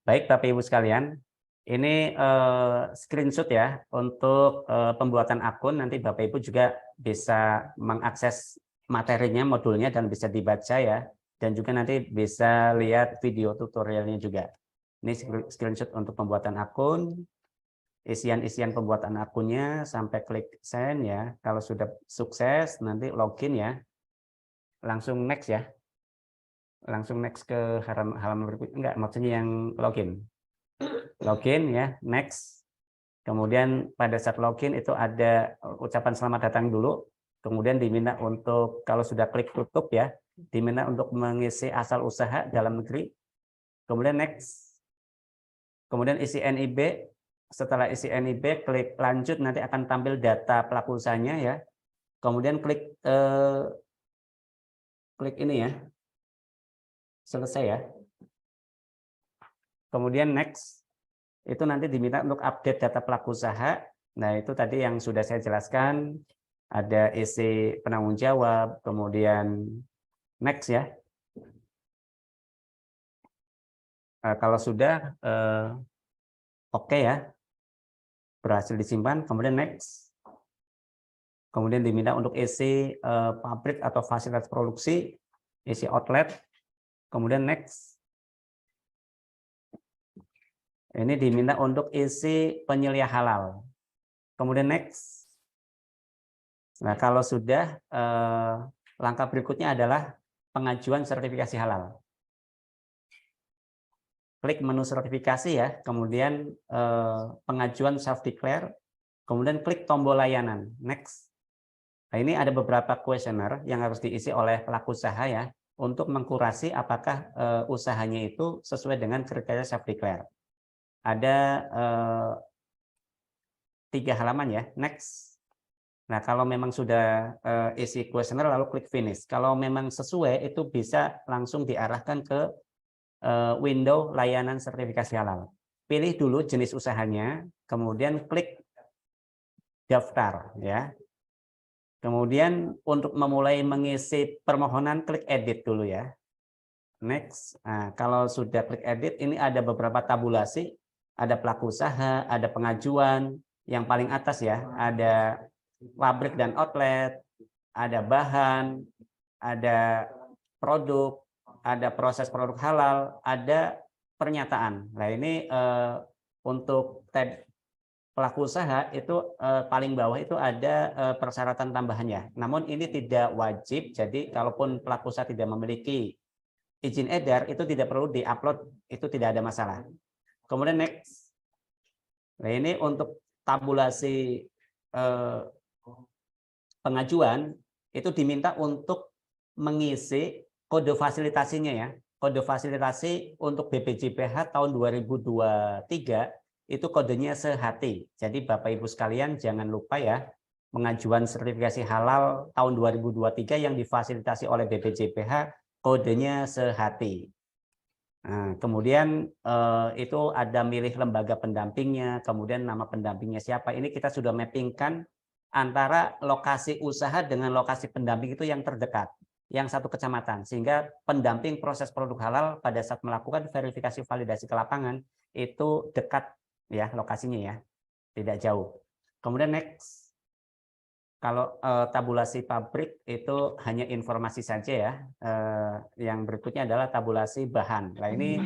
Baik, Bapak Ibu sekalian, ini screenshot ya untuk pembuatan akun. Nanti Bapak Ibu juga bisa mengakses materinya, modulnya, dan bisa dibaca ya. Dan juga nanti bisa lihat video tutorialnya juga. Ini screenshot untuk pembuatan akun, isian-isian pembuatan akunnya sampai klik send ya. Kalau sudah sukses, nanti login ya. Langsung next ya. Langsung next ke halaman berikut. Enggak, maksudnya yang login. Login ya, next. Kemudian pada saat login itu ada ucapan selamat datang dulu. Kemudian diminta untuk, kalau sudah klik tutup ya, diminta untuk mengisi asal usaha dalam negeri. Kemudian next. Kemudian isi NIB. Setelah isi NIB, klik lanjut, nanti akan tampil data pelaku usahanya ya. Kemudian klik klik ini ya. Selesai ya. Kemudian next. Itu nanti diminta untuk update data pelaku usaha. Nah, itu tadi yang sudah saya jelaskan. Ada isi penanggung jawab, kemudian next ya. Kalau sudah oke ya, berhasil disimpan, kemudian next. Kemudian diminta untuk isi pabrik atau fasilitas produksi, isi outlet, kemudian next. Ini diminta untuk isi penyelia halal. Kemudian next. Nah, kalau sudah, langkah berikutnya adalah pengajuan sertifikasi halal. Klik menu sertifikasi ya, kemudian pengajuan self-declare, kemudian klik tombol layanan, next. Nah, ini ada beberapa kuesioner yang harus diisi oleh pelaku usaha ya, untuk mengkurasi apakah usahanya itu sesuai dengan kriteria self-declare. Ada 3 halaman ya, next. Nah, kalau memang sudah isi kuesioner lalu klik finish. Kalau memang sesuai itu bisa langsung diarahkan ke window layanan sertifikasi halal. Pilih dulu jenis usahanya, kemudian klik daftar ya. Kemudian untuk memulai mengisi permohonan klik edit dulu ya. Next. Nah, kalau sudah klik edit ini ada beberapa tabulasi, ada pelaku usaha, ada pengajuan, yang paling atas ya, ada pabrik dan outlet, ada bahan, ada produk, ada proses produk halal, ada pernyataan. Nah, ini untuk tab pelaku usaha itu paling bawah itu ada persyaratan tambahannya. Namun ini tidak wajib, jadi kalaupun pelaku usaha tidak memiliki izin edar, itu tidak perlu diupload, itu tidak ada masalah. Kemudian next. Nah, ini untuk tabulasi pengajuan, itu diminta untuk mengisi kode fasilitasinya ya. Kode fasilitasi untuk BPJPH tahun 2023 itu kodenya sehati. Jadi Bapak Ibu sekalian jangan lupa ya, pengajuan sertifikasi halal tahun 2023 yang difasilitasi oleh BPJPH kodenya sehati. Nah, kemudian itu ada milih lembaga pendampingnya, kemudian nama pendampingnya siapa. Ini kita sudah mappingkan antara lokasi usaha dengan lokasi pendamping itu yang terdekat, yang satu kecamatan, sehingga pendamping proses produk halal pada saat melakukan verifikasi validasi ke lapangan itu dekat ya lokasinya ya, tidak jauh. Kemudian next. Kalau tabulasi pabrik itu hanya informasi saja ya. Yang berikutnya adalah tabulasi bahan. Nah, ini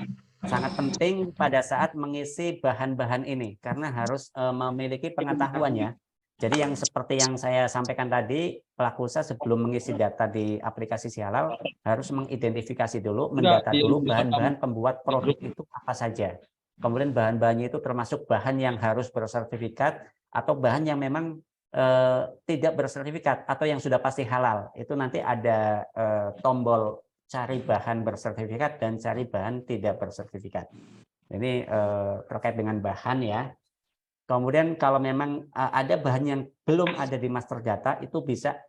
sangat penting pada saat mengisi bahan-bahan ini karena harus memiliki pengetahuan ya. Jadi yang seperti yang saya sampaikan tadi, pelaku usaha sebelum mengisi data di aplikasi Sihalal harus mengidentifikasi dulu, mendata dulu bahan-bahan pembuat produk itu apa saja. Kemudian bahan-bahannya itu termasuk bahan yang harus bersertifikat atau bahan yang memang tidak bersertifikat atau yang sudah pasti halal. Itu nanti ada tombol cari bahan bersertifikat dan cari bahan tidak bersertifikat. Ini terkait dengan bahan ya. Kemudian kalau memang ada bahan yang belum ada di master data, itu bisa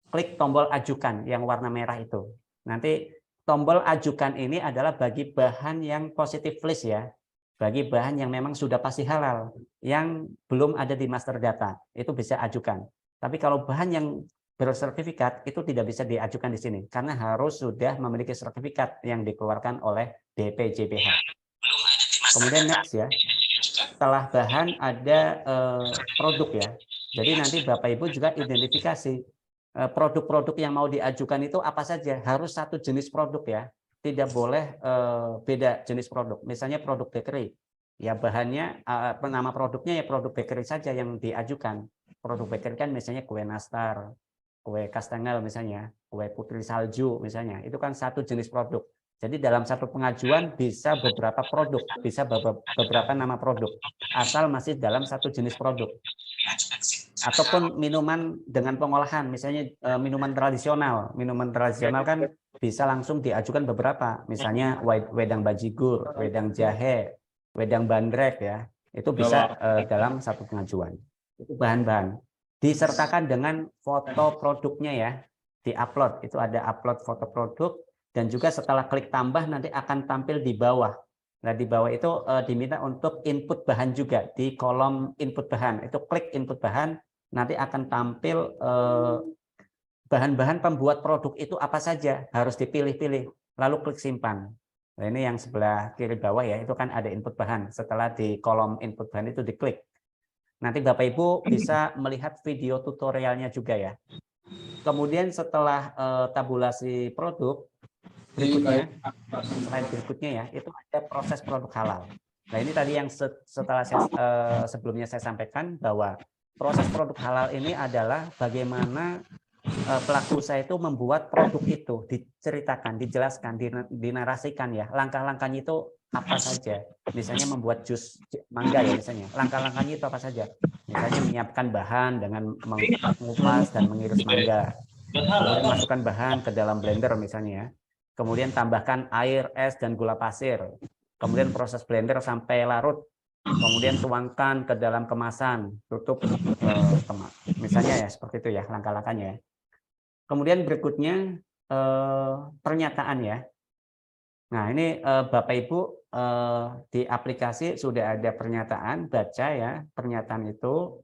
klik tombol ajukan yang warna merah itu. Nanti tombol ajukan ini adalah bagi bahan yang positif list ya. Bagi bahan yang memang sudah pasti halal, yang belum ada di master data, itu bisa ajukan. Tapi kalau bahan yang bersertifikat, itu tidak bisa diajukan di sini, karena harus sudah memiliki sertifikat yang dikeluarkan oleh BPJPH. Kemudian next ya, setelah bahan ada produk ya. Jadi nanti Bapak Ibu juga identifikasi produk-produk yang mau diajukan itu apa saja. Harus satu jenis produk ya. Tidak boleh beda jenis produk. Misalnya produk bakery. Ya bahannya nama produknya ya produk bakery saja yang diajukan. Produk bakery kan misalnya kue nastar, kue kastengel misalnya, kue putri salju misalnya. Itu kan satu jenis produk. Jadi dalam satu pengajuan bisa beberapa produk, bisa beberapa nama produk, asal masih dalam satu jenis produk. Ataupun minuman dengan pengolahan, misalnya minuman tradisional. Minuman tradisional kan bisa langsung diajukan beberapa, misalnya wedang bajigur, wedang jahe, wedang bandrek ya. Itu bisa dalam satu pengajuan. Itu bahan-bahan. Disertakan dengan foto produknya ya, di-upload. Itu ada upload foto produk. Dan juga setelah klik tambah nanti akan tampil di bawah. Nah di bawah itu diminta untuk input bahan juga di kolom input bahan. Itu klik input bahan nanti akan tampil bahan-bahan pembuat produk itu apa saja harus dipilih-pilih. Lalu klik simpan. Nah ini yang sebelah kiri bawah ya itu kan ada input bahan. Setelah di kolom input bahan itu diklik. Nanti Bapak Ibu bisa melihat video tutorialnya juga ya. Kemudian setelah tabulasi produk berikutnya, slide berikutnya ya, itu ada proses produk halal. Nah ini tadi yang setelah sebelumnya saya sampaikan bahwa proses produk halal ini adalah bagaimana pelaku usaha itu membuat produk itu, diceritakan, dijelaskan, dinarasikan ya, langkah-langkahnya itu apa saja. Misalnya membuat jus mangga ya misalnya, langkah-langkahnya itu apa saja. Misalnya menyiapkan bahan dengan mengupas dan mengiris mangga. Kemudian masukkan bahan ke dalam blender misalnya ya. Kemudian tambahkan air, es, dan gula pasir. Kemudian proses blender sampai larut. Kemudian tuangkan ke dalam kemasan, tutup misalnya ya seperti itu ya langkah-langkahnya. Kemudian berikutnya pernyataan ya. Nah ini Bapak Ibu di aplikasi sudah ada pernyataan, baca ya pernyataan itu.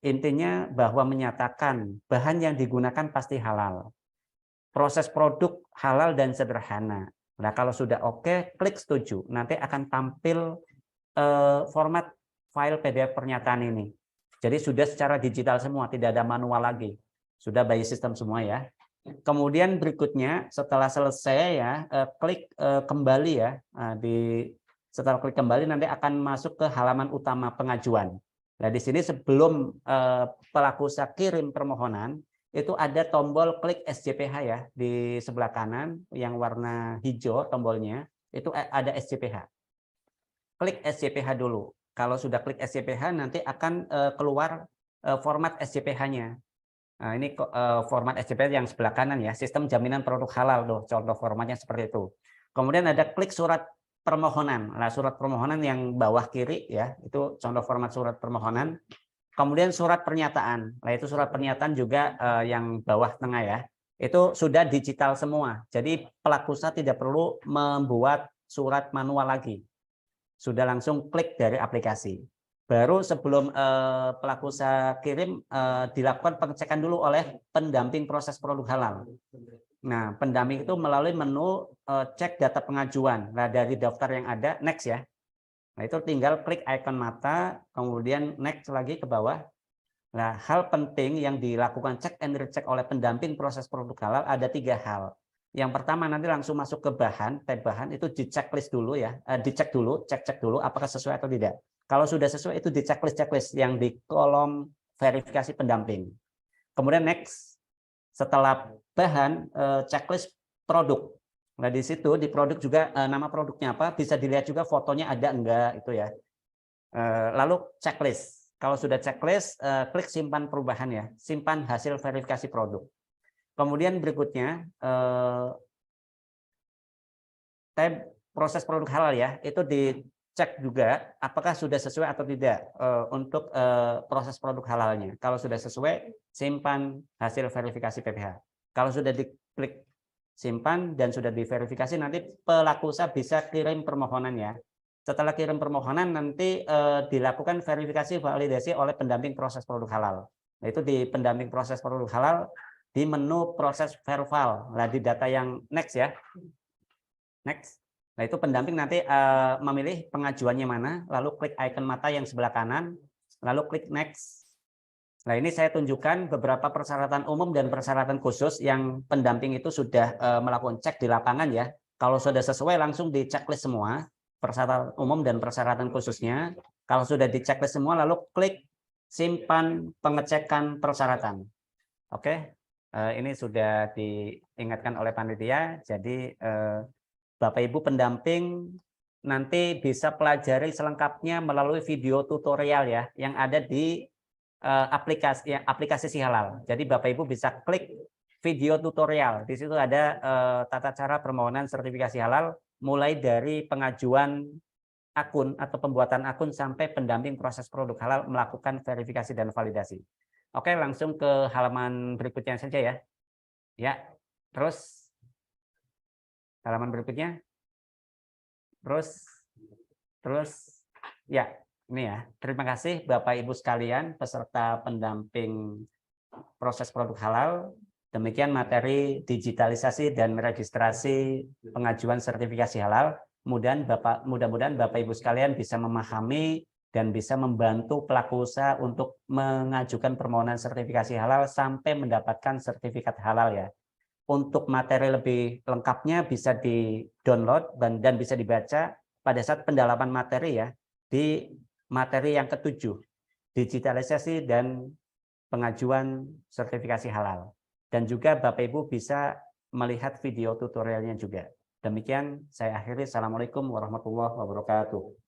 Intinya bahwa menyatakan bahan yang digunakan pasti halal. Proses produk halal dan sederhana. Nah, kalau sudah oke, klik setuju. Nanti akan tampil format file PDF pernyataan ini. Jadi sudah secara digital semua, tidak ada manual lagi. Sudah by system semua ya. Kemudian berikutnya setelah selesai ya, klik kembali ya. Setelah klik kembali nanti akan masuk ke halaman utama pengajuan. Nah, di sini sebelum pelaku usaha kirim permohonan, itu ada tombol klik SJPH ya di sebelah kanan yang warna hijau tombolnya itu ada SJPH. Klik SJPH dulu. Kalau sudah klik SJPH nanti akan keluar format SJPH-nya. Nah, ini format SJPH yang sebelah kanan ya, sistem jaminan produk halal tuh, contoh formatnya seperti itu. Kemudian ada klik surat permohonan. Nah, surat permohonan yang bawah kiri ya, itu contoh format surat permohonan. Kemudian surat pernyataan. Nah, itu surat pernyataan juga yang bawah tengah ya. Itu sudah digital semua. Jadi pelaku usaha tidak perlu membuat surat manual lagi. Sudah langsung klik dari aplikasi. Baru sebelum pelaku usaha kirim dilakukan pengecekan dulu oleh pendamping proses produk halal. Nah, pendamping itu melalui menu cek data pengajuan. Nah, dari daftar yang ada, next ya. Nah, itu tinggal klik icon mata, kemudian next lagi ke bawah. Nah, hal penting yang dilakukan cek and recheck oleh pendamping proses produk halal ada 3 hal. Yang pertama nanti langsung masuk ke bahan, tab bahan, itu di checklist dulu ya, dicek dulu, cek dulu apakah sesuai atau tidak. Kalau sudah sesuai itu di checklist yang di kolom verifikasi pendamping. Kemudian next, setelah bahan, checklist produk. Nah, di situ di produk juga nama produknya apa, bisa dilihat juga fotonya ada enggak itu ya. Lalu checklist. Kalau sudah checklist, klik simpan perubahan ya, simpan hasil verifikasi produk. Kemudian berikutnya tab proses produk halal ya, itu dicek juga apakah sudah sesuai atau tidak untuk proses produk halalnya. Kalau sudah sesuai, simpan hasil verifikasi PPH. Kalau sudah diklik simpan dan sudah diverifikasi, nanti pelaku usaha bisa kirim permohonan ya. Setelah kirim permohonan nanti dilakukan verifikasi validasi oleh pendamping proses produk halal. Nah, itu di pendamping proses produk halal di menu proses verval. Nah, di data yang next ya. Next. Nah, itu pendamping nanti memilih pengajuannya mana, lalu klik icon mata yang sebelah kanan, lalu klik next. Nah, ini saya tunjukkan beberapa persyaratan umum dan persyaratan khusus yang pendamping itu sudah melakukan cek di lapangan ya. Kalau sudah sesuai langsung di checklist semua, persyaratan umum dan persyaratan khususnya. Kalau sudah di checklist semua, lalu klik simpan pengecekan persyaratan. Oke, ini sudah diingatkan oleh panitia. Jadi Bapak Ibu pendamping nanti bisa pelajari selengkapnya melalui video tutorial ya yang ada di aplikasi Si Halal. Jadi Bapak Ibu bisa klik video tutorial. Di situ ada tata cara permohonan sertifikasi halal mulai dari pengajuan akun atau pembuatan akun sampai pendamping proses produk halal melakukan verifikasi dan validasi. Oke, langsung ke halaman berikutnya saja ya. Ya, terus halaman berikutnya. Terus ya, ini ya. Terima kasih Bapak Ibu sekalian peserta pendamping proses produk halal. Demikian materi digitalisasi dan registrasi pengajuan sertifikasi halal. Mudah-mudahan Bapak Ibu sekalian bisa memahami dan bisa membantu pelaku usaha untuk mengajukan permohonan sertifikasi halal sampai mendapatkan sertifikat halal ya. Untuk materi lebih lengkapnya bisa di-download dan bisa dibaca pada saat pendalaman materi ya, di materi yang ke-7, digitalisasi dan pengajuan sertifikasi halal. Dan juga Bapak Ibu bisa melihat video tutorialnya juga. Demikian saya akhiri. Assalamualaikum warahmatullahi wabarakatuh.